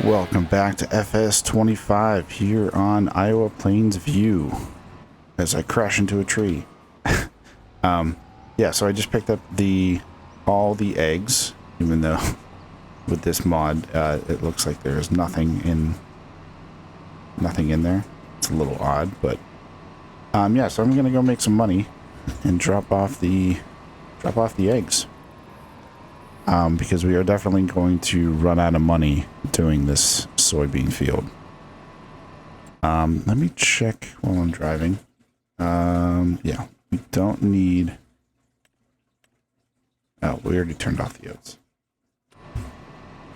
Welcome back to FS25 here on Iowa Plains View as I crash into a tree. Yeah, so I just picked up all the eggs, even though with this mod it looks like there's nothing in there. It's a little odd, but yeah, so I'm gonna go make some money and drop off the eggs. Because we are definitely going to run out of money doing this soybean field. Let me check while I'm driving. Yeah, we don't need... Oh, we already turned off the oats.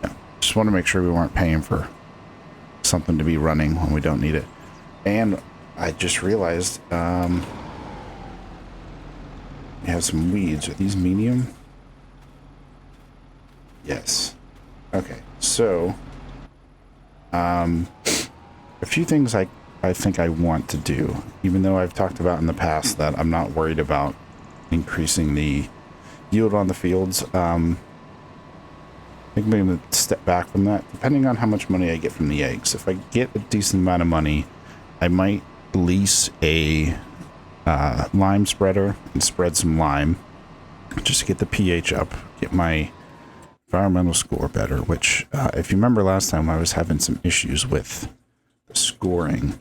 Yeah, just want to make sure we weren't paying for something to be running when we don't need it. And I just realized we have some weeds. Are these medium? Yes. Okay, so a few things I think I want to do, even though I've talked about in the past that I'm not worried about increasing the yield on the fields. I think I'm going to step back from that, depending on how much money I get from the eggs. If I get a decent amount of money, I might lease a lime spreader and spread some lime just to get the pH up, get my environmental score better, which if you remember last time I was having some issues with the scoring.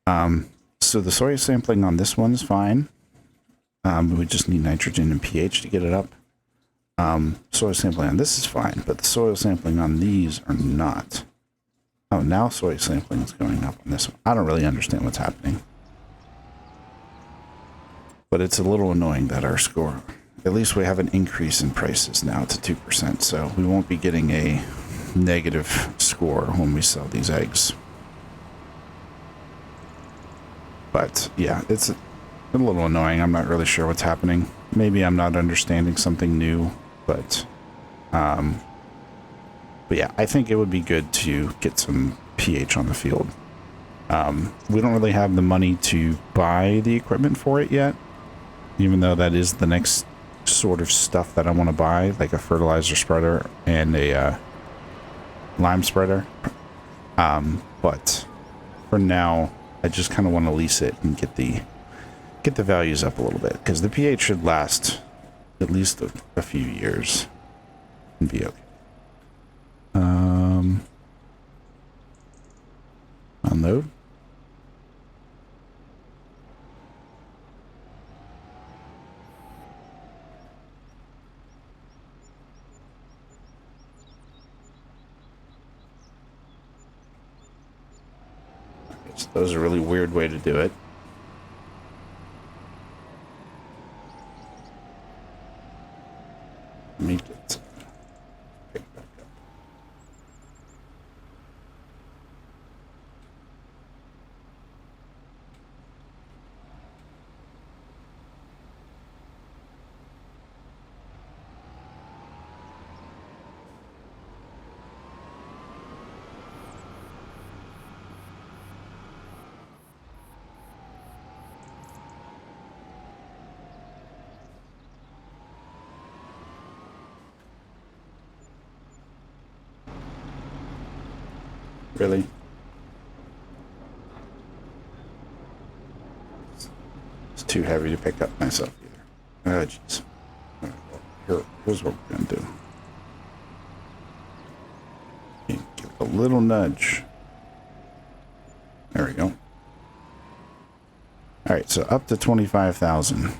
So the soil sampling on this one's fine. We just need nitrogen and pH to get it up. Soil sampling on this is fine, but the soil sampling on these are not. Oh, now soil sampling is going up on this one. I don't really understand what's happening, but it's a little annoying that our score, at least we have an increase in prices now to 2%, so we won't be getting a negative score when we sell these eggs. But yeah, it's a little annoying. I'm not really sure what's happening. Maybe I'm not understanding something new, but yeah, I think it would be good to get some pH on the field. We don't really have the money to buy the equipment for it yet, even though that is the next sort of stuff that I want to buy, like a fertilizer spreader and a lime spreader. But for now, I just kind of want to lease it and get the values up a little bit, because the pH should last at least a few years and be okay. Unload. So that was a really weird way to do it. Let me get pick back up. Really? It's too heavy to pick up myself either. Oh, jeez. Right, well, here's what we're going to do. Give it a little nudge. There we go. Alright, so up to 25,000.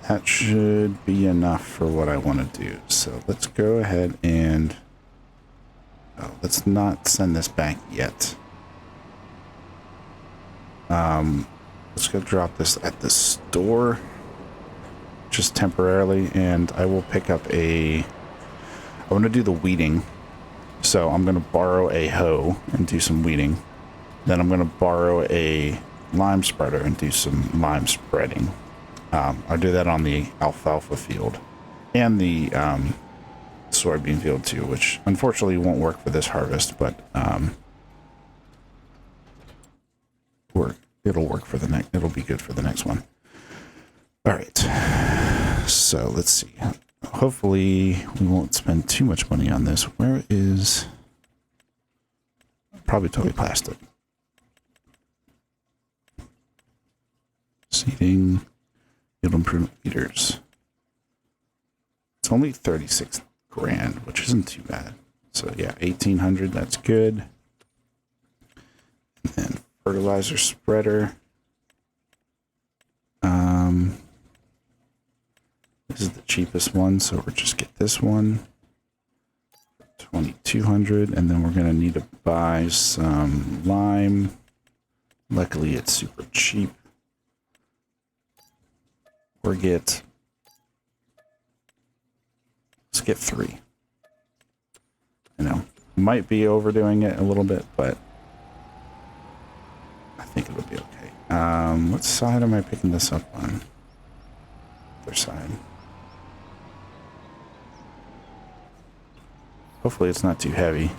That should be enough for what I want to do. So let's go ahead and... Oh, let's not send this back yet. Let's go drop this at the store just temporarily, and I will pick up I want to do the weeding, so I'm going to borrow a hoe and do some weeding. Then I'm going to borrow a lime spreader and do some lime spreading. I'll do that on the alfalfa field and the soybean field too, which unfortunately won't work for this harvest, but it'll work for the next. It'll be good for the next one. All right, so let's see. hopefully we won't spend too much money on this. Where is... Probably totally plastic. Seeding, yield improvement meters. It's only 36 grand, which isn't too bad. So yeah, 1800, that's good. And then fertilizer spreader. This is the cheapest one, so we'll just get this one. 2200, and then we're gonna need to buy some lime. Luckily, it's super cheap. Let's get 3. You know, might be overdoing it a little bit, but I think it'll be okay. What side am I picking this up on? Other side. Hopefully it's not too heavy.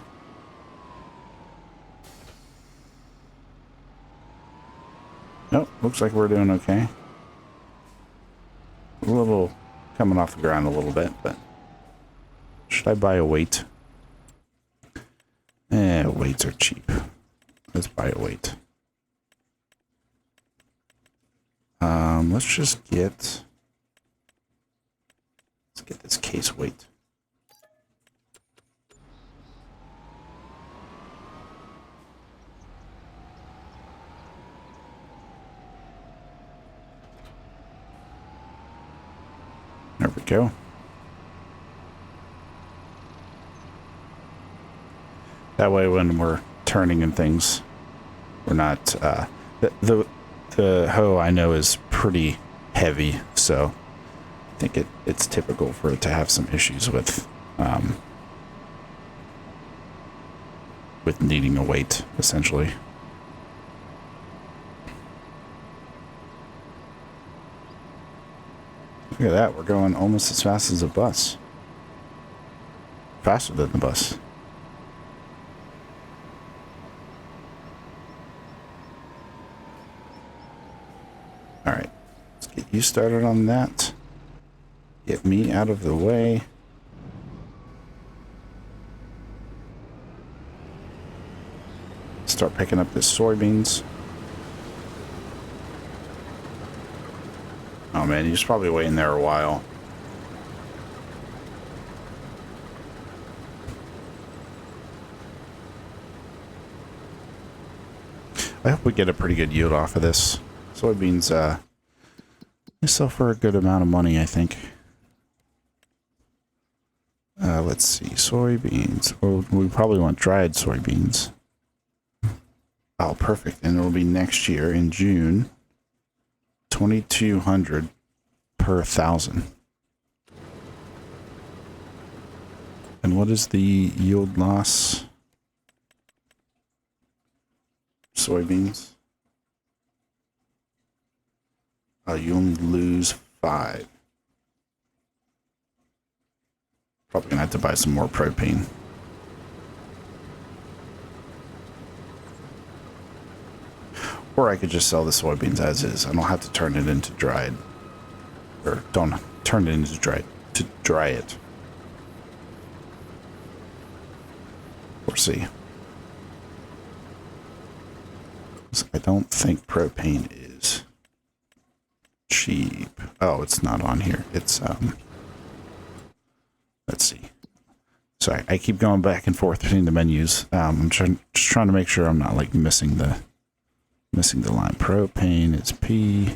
Nope, looks like we're doing okay. A little coming off the ground a little bit, but should I buy a weight? Weights are cheap. Let's buy a weight. Let's get this case weight. There we go. That way when we're turning and things, we're not, the hoe I know is pretty heavy, so I think it's typical for it to have some issues with needing a weight, essentially. Look at that, we're going almost as fast as a bus. Faster than the bus. Alright, let's get you started on that. Get me out of the way. Start picking up this soybeans. Oh man, he's probably waiting there a while. I hope we get a pretty good yield off of this. Soybeans, they sell for a good amount of money, I think. Let's see, soybeans. Oh, we probably want dried soybeans. Oh, perfect. And it'll be next year in June. 2,200 per 1,000. And what is the yield loss? Soybeans. You only lose 5. Probably gonna have to buy some more propane. Or I could just sell the soybeans as is. I don't have to turn it into dried. Or don't turn it into dried. To dry it. We'll see. I don't think propane is cheap. Oh, it's not on here. It's, let's see. Sorry, I keep going back and forth between the menus. I'm just trying to make sure I'm not, like, missing the line. Propane is P.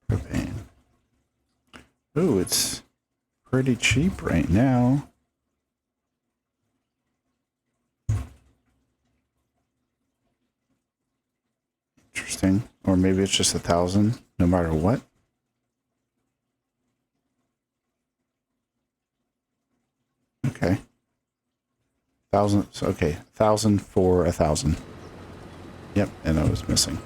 Propane. Ooh, it's pretty cheap right now. Interesting. Or maybe it's just 1,000, no matter what. Okay. 1,000. Okay, 1,000 for 1,000. Yep, and I was missing.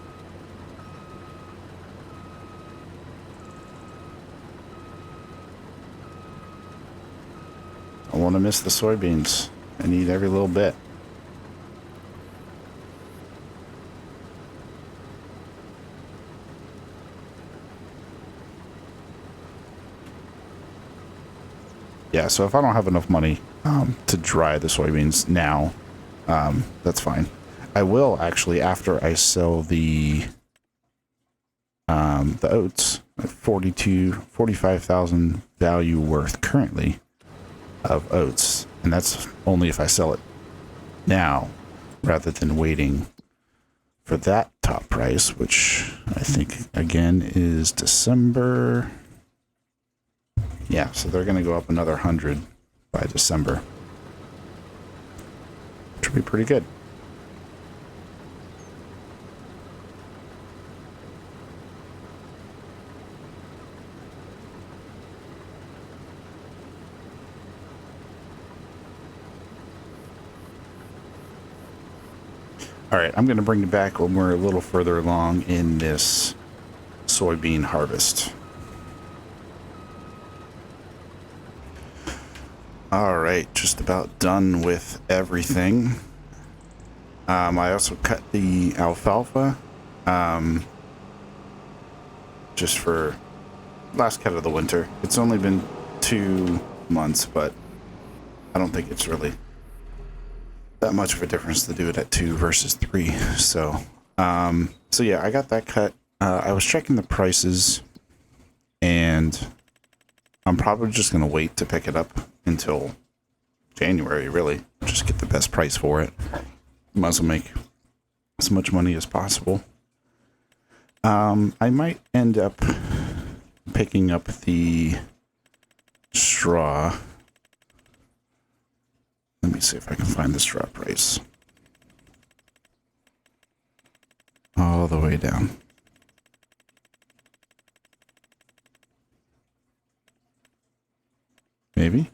I want to miss the soybeans. I need every little bit. Yeah, so if I don't have enough money to dry the soybeans now, that's fine. I will actually, after I sell the oats at 45,000 value worth currently of oats, and that's only if I sell it now rather than waiting for that top price, which I think again is December. Yeah, so they're going to go up another 100 by December, which would be pretty good. All right, I'm going to bring you back when we're a little further along in this soybean harvest. All right, just about done with everything. I also cut the alfalfa just for last cut of the winter. It's only been 2 months, but I don't think it's really that much of a difference to do it at 2 versus 3. So yeah, I got that cut. I was checking the prices, and I'm probably just going to wait to pick it up until January, really. Just get the best price for it. Might as well make as much money as possible. I might end up picking up the straw. Let me see if I can find the straw price. All the way down. Maybe?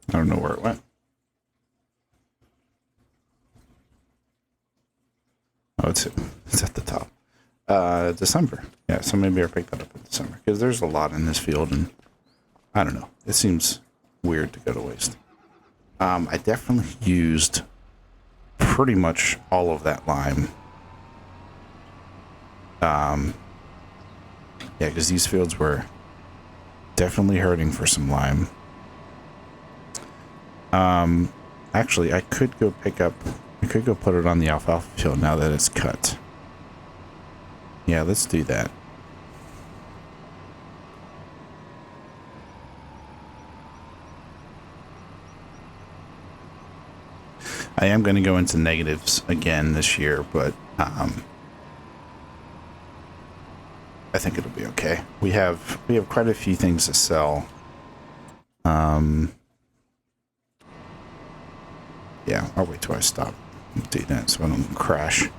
I don't know where it went. Oh, it's at the top. December. Yeah, so maybe I picked that up in December. Because there's a lot in this field, and I don't know. It seems weird to go to waste. I definitely used pretty much all of that lime. Yeah, because these fields were definitely hurting for some lime. Actually, I could go put it on the alfalfa field now that it's cut. Yeah, let's do that. I am going to go into negatives again this year, but I think it'll be okay. We have quite a few things to sell. Yeah, I'll wait till I stop and do that so I don't crash.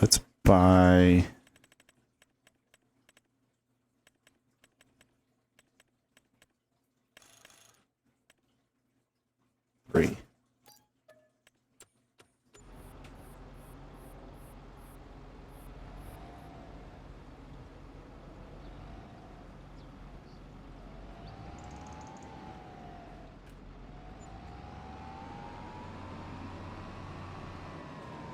Let's buy three.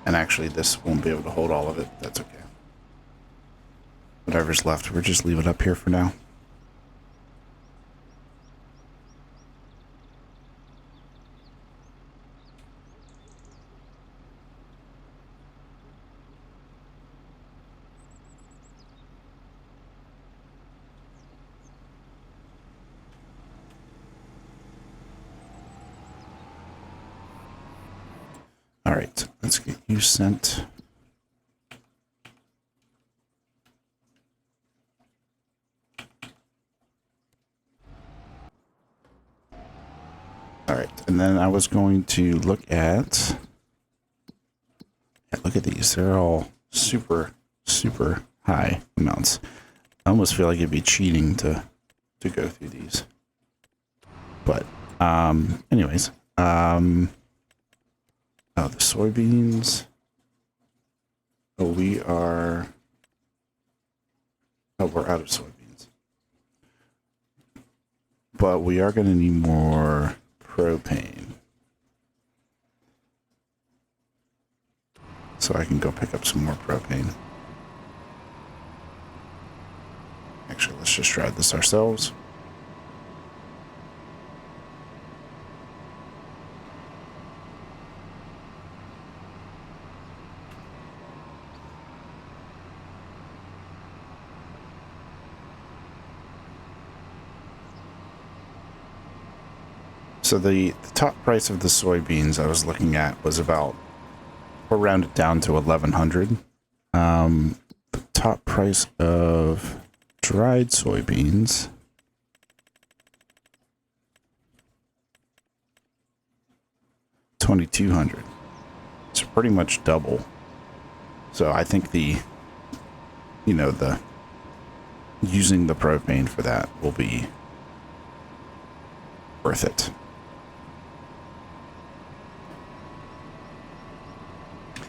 And actually, this won't be able to hold all of it. That's okay. Whatever's left, we'll just leave it up here for now. All right, let's get you sent. All right, and then I was going to look at... Yeah, look at these. They're all super, super high amounts. I almost feel like it'd be cheating to go through these. But, anyways, oh, the soybeans. Oh, we're out of soybeans. but we are going to need more propane. So I can go pick up some more propane. Actually, let's just try this ourselves. So the top price of the soybeans I was looking at was about, we'll round it down to 1,100. The top price of dried soybeans, $2,200. It's pretty much double. So I think the using the propane for that will be worth it.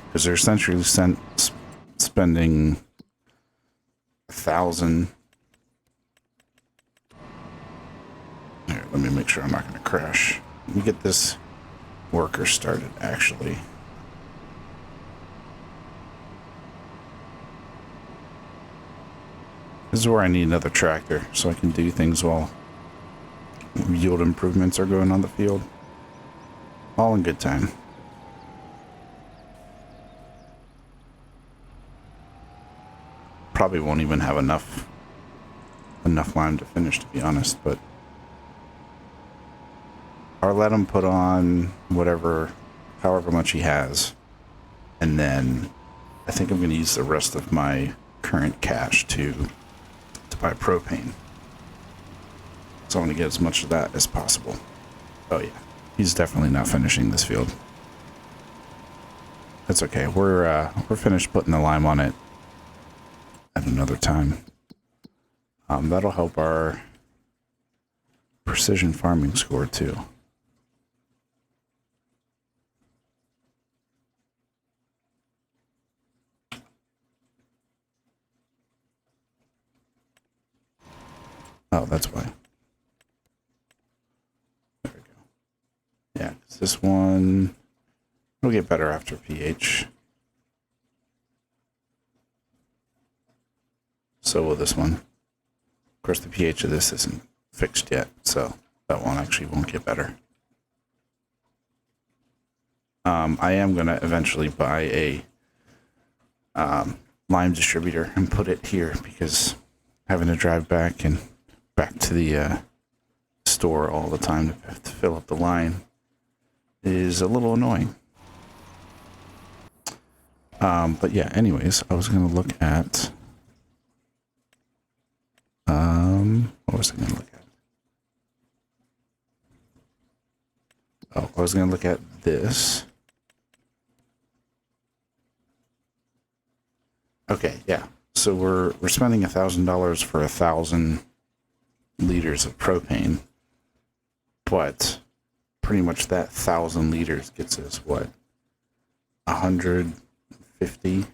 Because they're essentially spending 1,000. Here, let me make sure I'm not going to crash. Let me get this worker started, actually. This is where I need another tractor, so I can do things while yield improvements are going on the field. All in good time. Probably won't even have enough lime to finish, to be honest, but I'll let him put on however much he has, and then I think I'm going to use the rest of my current cash to buy propane. So I'm going to get as much of that as possible. Oh yeah, he's definitely not finishing this field. That's okay. We're finished putting the lime on it at another time. That'll help our precision farming score too. Oh, that's why. There we go. Yeah, 'cause this one will get better after pH. So will this one. Of course, the pH of this isn't fixed yet, so that one actually won't get better. I am going to eventually buy a lime distributor and put it here, because having to drive back to the store all the time to fill up the line is a little annoying. But yeah, anyways, I was going to look at what was I going to look at? Oh, I was going to look at this. Okay, yeah. So we're spending $1,000 for 1,000 liters of propane, but pretty much that 1,000 liters gets us what? 150.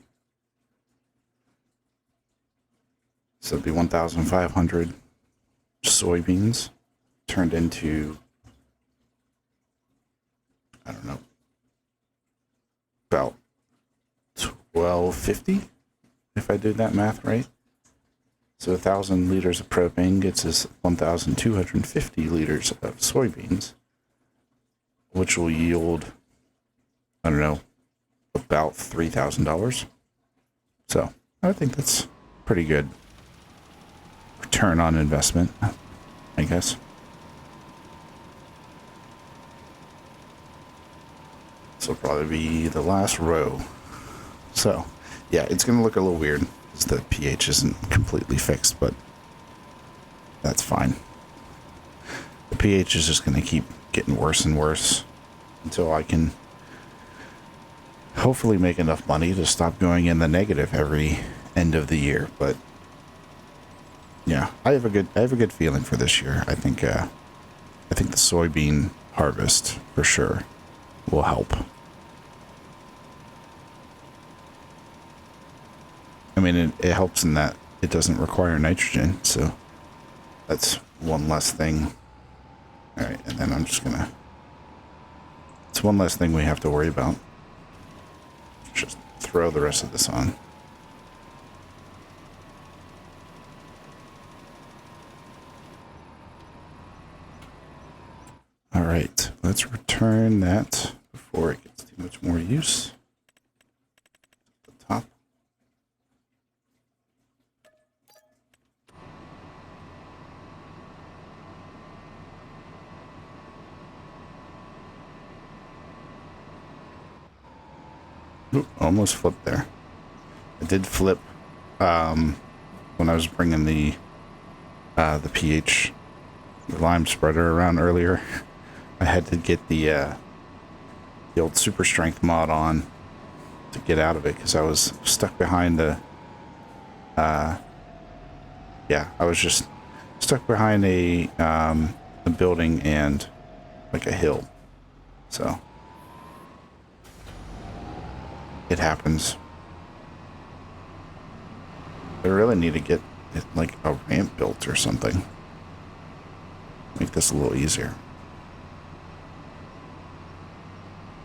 So it'd be 1,500 soybeans turned into, I don't know, about 1,250, if I did that math right. So 1,000 liters of propane gets us 1,250 liters of soybeans, which will yield, I don't know, about $3,000. So I think that's pretty good return on investment, I guess. This will probably be the last row. So yeah, it's going to look a little weird because the pH isn't completely fixed, but that's fine. The pH is just going to keep getting worse and worse until I can hopefully make enough money to stop going in the negative every end of the year. But yeah, I have a good feeling for this year. I think the soybean harvest for sure will help. I mean, it helps in that it doesn't require nitrogen, so that's one less thing All right, and then I'm just gonna. It's one less thing we have to worry about. Just throw the rest of this on. All right, let's return that before it gets too much more use. The top. Oop, almost flipped there. I did flip when I was bringing the pH, the lime spreader around earlier. I had to get the old super strength mod on to get out of it because I was stuck behind the yeah, I was just stuck behind a building and like a hill. So it happens. I really need to get like a ramp built or something. Make this a little easier.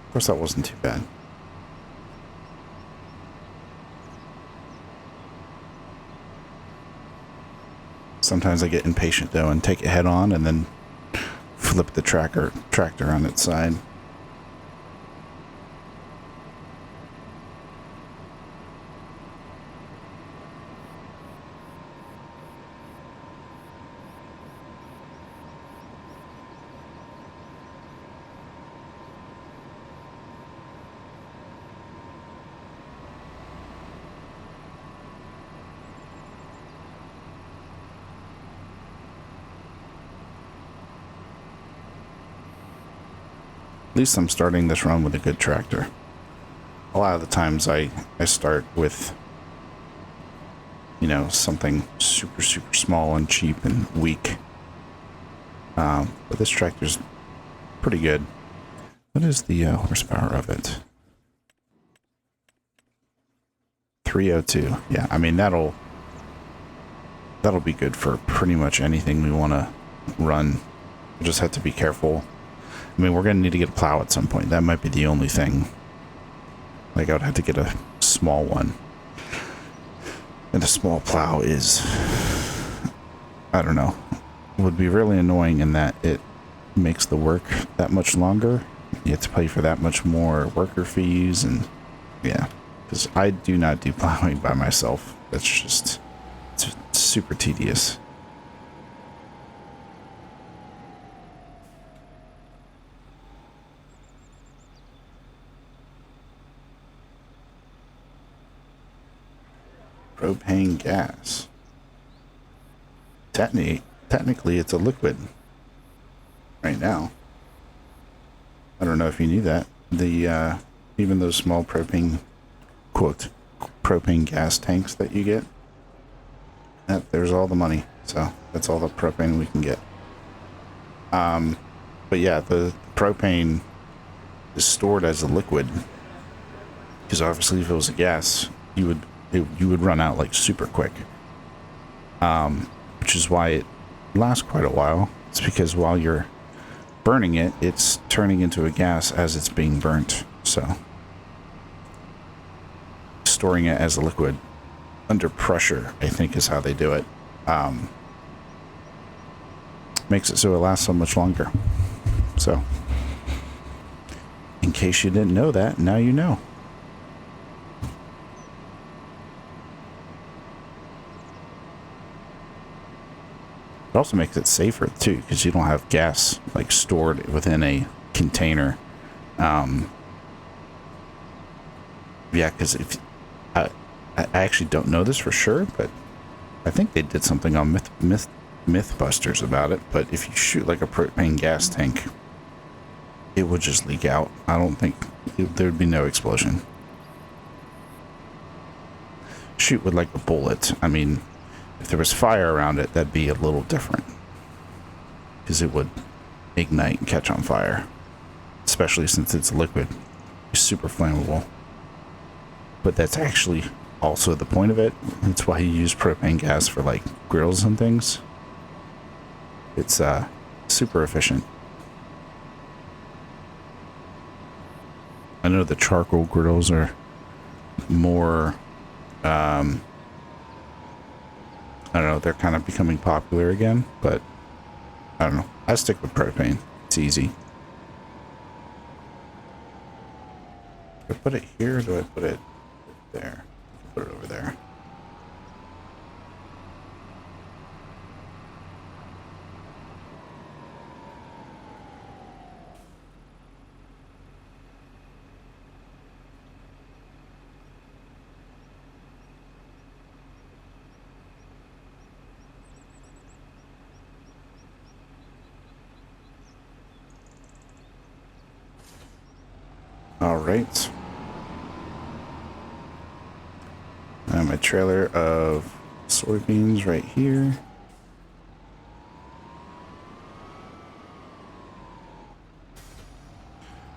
Of course, that wasn't too bad. Sometimes I get impatient though and take it head on and then flip the tractor on its side. At least I'm starting this run with a good tractor. A lot of the times I start with, you know, something super small and cheap and weak. But this tractor's pretty good. What is the horsepower of it? 302. Yeah, I mean that'll be good for pretty much anything we want to run. We just have to be careful. I mean, we're going to need to get a plow at some point. That might be the only thing. Like, I would have to get a small one. And a small plow is, I don't know, would be really annoying in that it makes the work that much longer. You have to pay for that much more worker fees and, yeah. Because I do not do plowing by myself. That's just, it's super tedious. Propane gas. Technically, it's a liquid right now. I don't know if you knew that. The even those small propane gas tanks that you get, there's all the money. So that's all the propane we can get. But yeah, the propane is stored as a liquid because obviously if it was a gas, you would run out like super quick, which is why it lasts quite a while. It's because while you're burning it, it's turning into a gas as it's being burnt. So storing it as a liquid under pressure, I think, is how they do it. Makes it so it lasts so much longer. So in case you didn't know that, now you know. It also makes it safer too, because you don't have gas like stored within a container. Yeah, because if I actually don't know this for sure, but I think they did something on Mythbusters about it. But if you shoot like a propane gas tank, it would just leak out. I don't think there would be no explosion. Shoot with like a bullet. I mean, if there was fire around it, that'd be a little different, because it would ignite and catch on fire, especially since it's liquid. It's super flammable. But that's actually also the point of it. That's why you use propane gas for like grills and things. It's super efficient. I know the charcoal grills are more, I don't know, they're kind of becoming popular again, but I don't know. I stick with propane. It's easy. Do I put it here or do I put it there? Put it over there. All right. And my trailer of soybeans right here.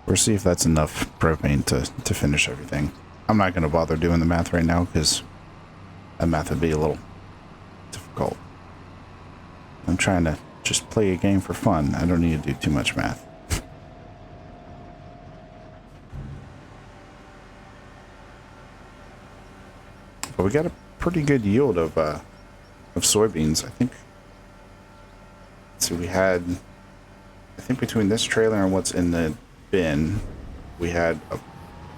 We'll see if that's enough propane to finish everything. I'm not going to bother doing the math right now because that math would be a little difficult. I'm trying to just play a game for fun. I don't need to do too much math. But we got a pretty good yield of soybeans. I think. So we had, I think between this trailer and what's in the bin, we had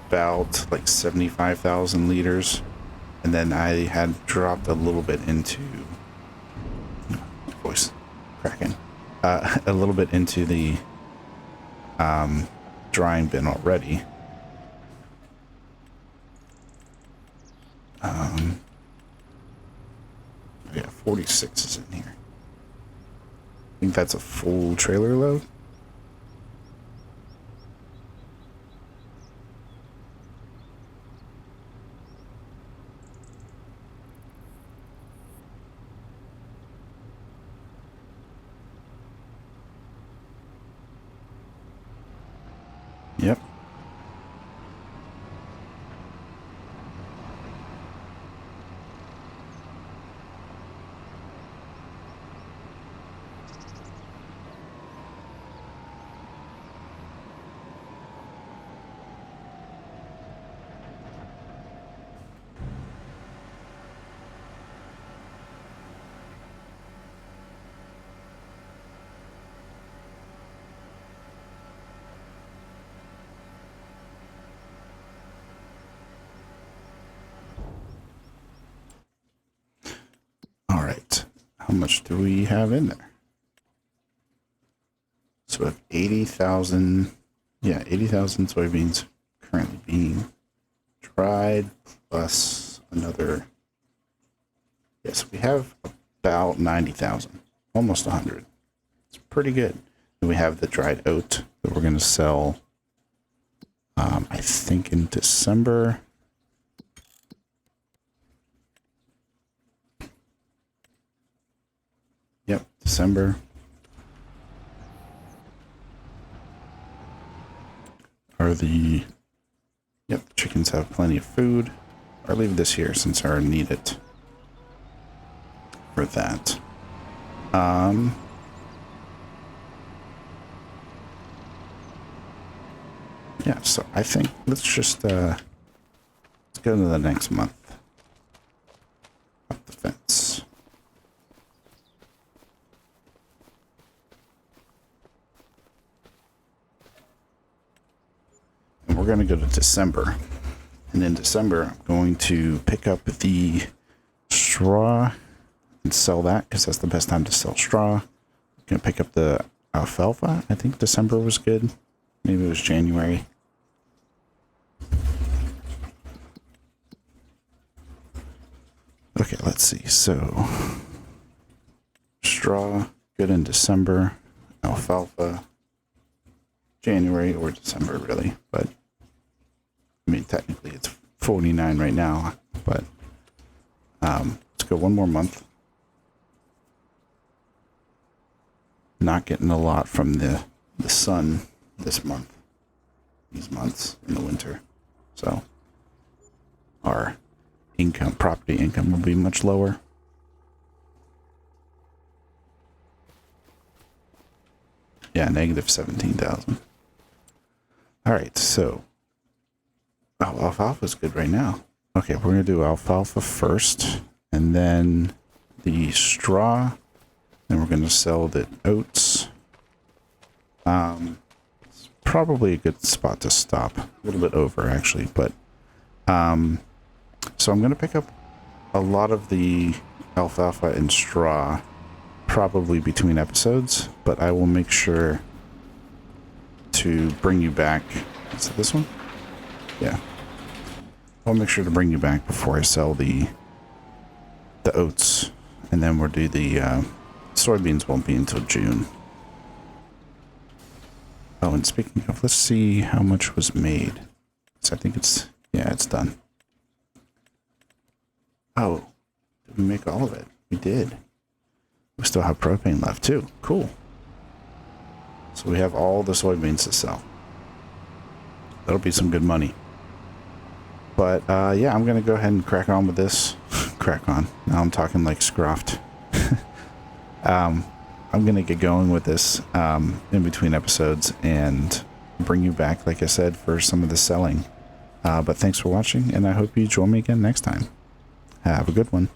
about like 75,000 liters, and then I had dropped a little bit into voice cracking, a little bit into the drying bin already. Yeah, 46 is in here. I think that's a full trailer load. Yep. All right. How much do we have in there? So we have 80,000. Yeah, 80,000 soybeans currently being dried, plus another. Yes, we have about 90,000, almost 100. It's pretty good. Then we have the dried oat that we're going to sell, I think in December. Yep, December. Are the... Yep, the chickens have plenty of food. I'll leave this here since I need it for that. Yeah, so I think let's just let's go to the next month. Up the fence. And we're gonna go to December. And in December I'm going to pick up the straw and sell that because that's the best time to sell straw. I'm gonna pick up the alfalfa. I think December was good. Maybe it was January. Okay, let's see. So, straw, good in December. Alfalfa, January or December, really. But, I mean, technically it's 49 right now. But, let's go one more month. Not getting a lot from the sun this month. These months in the winter. So, our income, property income will be much lower. Yeah, negative 17,000. All right, so Oh, alfalfa's good right now. Okay, we're gonna do alfalfa first, and then the straw. Then we're gonna sell the oats. It's probably a good spot to stop. A little bit over actually, but so I'm gonna pick up a lot of the alfalfa and straw probably between episodes, but I will make sure to bring you back. Is it this one? Yeah. I'll make sure to bring you back before I sell the oats, and then we'll do the soybeans. Won't be until June. Oh, and speaking of, let's see how much was made. So I think it's, yeah, it's done. Oh, did we make all of it? We did. We still have propane left too. Cool. So we have all the soybeans to sell. That'll be some good money. But yeah, I'm gonna go ahead and crack on with this. Crack on. Now I'm talking like Scruffed. I'm gonna get going with this in between episodes and bring you back, like I said, for some of the selling. But thanks for watching, and I hope you join me again next time. Have a good one.